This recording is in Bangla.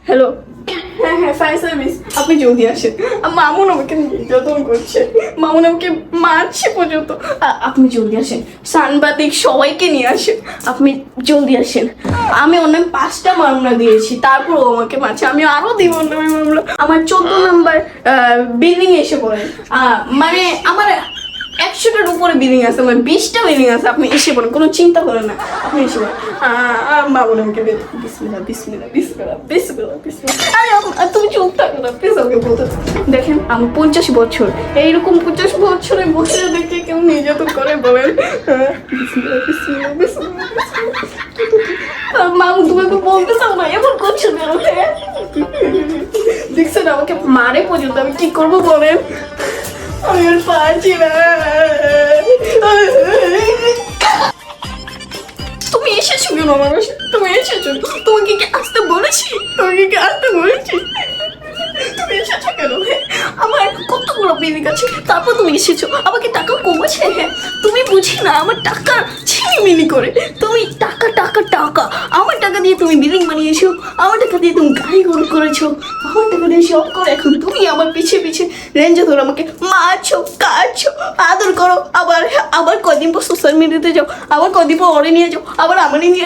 হ্যালো, হ্যাঁ ফায়ার সার্ভিস, আপনি জলদি আসেন। মামুন আমাকে নির্যাতন করছে, মামুন আমাকে মারছে পর্যন্ত। আপনি জলদি আসেন, সাংবাদিক সবাইকে নিয়ে আসেন, আপনি জলদি আসেন। আমি অন্য 5টা মামলা দিয়েছি, তারপর আমাকে মারছে, আমি আরো দিব অন্যায় মামলা। আমার 14 নম্বর বিল্ডিং এ এসে পড়েন, মানে আমার 100টার উপরে বিল্ডিং আছে, আমার 20টা বিল্ডিং আছে। আপনি এসে পড়েন, কোনো চিন্তা করেন না, আপনি এসে পড়েন। মামুন আমাকে বিসমিল্লাহ বিসমিল্লাহ বিসমিল্লাহ বিসমিল্লাহ বিসমিল্লাহ। তুমি চুপ থাকো না প্লিজ, আমাকে বলতে দেখেন। আমার 50 বছর, এইরকম 50 বছরে বসে দেখে কেউ নির্যাতন করে বলেন? বিসমিল্লাহ বিসমিল্লাহ বিসমিল্লাহ বিসমিল্লাহ। মামুন তুমি তো বলতে চাও না, এমন করছো কেন? দেখছেন আমাকে মারে পর্যন্ত, আমি কি করবো বলেন? আমি আর পারছি না। তুমি এসেছো কেন আমার বাসায়? তুমি এসেছো, তোমাকে কি আসতে বলেছি? তোমাকে কি আসতে বলেছি? তুমি এসেছো কেন? আমার কতগুলো বিল্ডিং আছে, তারপর তুমি এসেছো, আমাকে টাকা কমেছে। তুমি বুঝি না আমার টাকা ছিনিমিনি করে। তুমি টাকা টাকা টাকা, আমার টাকা দিয়ে তুমি বিল্ডিং বানিয়েছো, আমার টাকা দিয়ে তুমি গাড়ি গরু করেছো, আমার টাকা দিয়ে সব করে এখন তুমি আমার পিছে পিছে রেঞ্জে ধরো, আমাকে মারছো কাটছো, আদর করো, আবার আবার কদিন পর সোশ্যাল মিডিয়াতে যাও, আবার কদিন পর ওরে নিয়ে যাও, আবার আমারই নিয়ে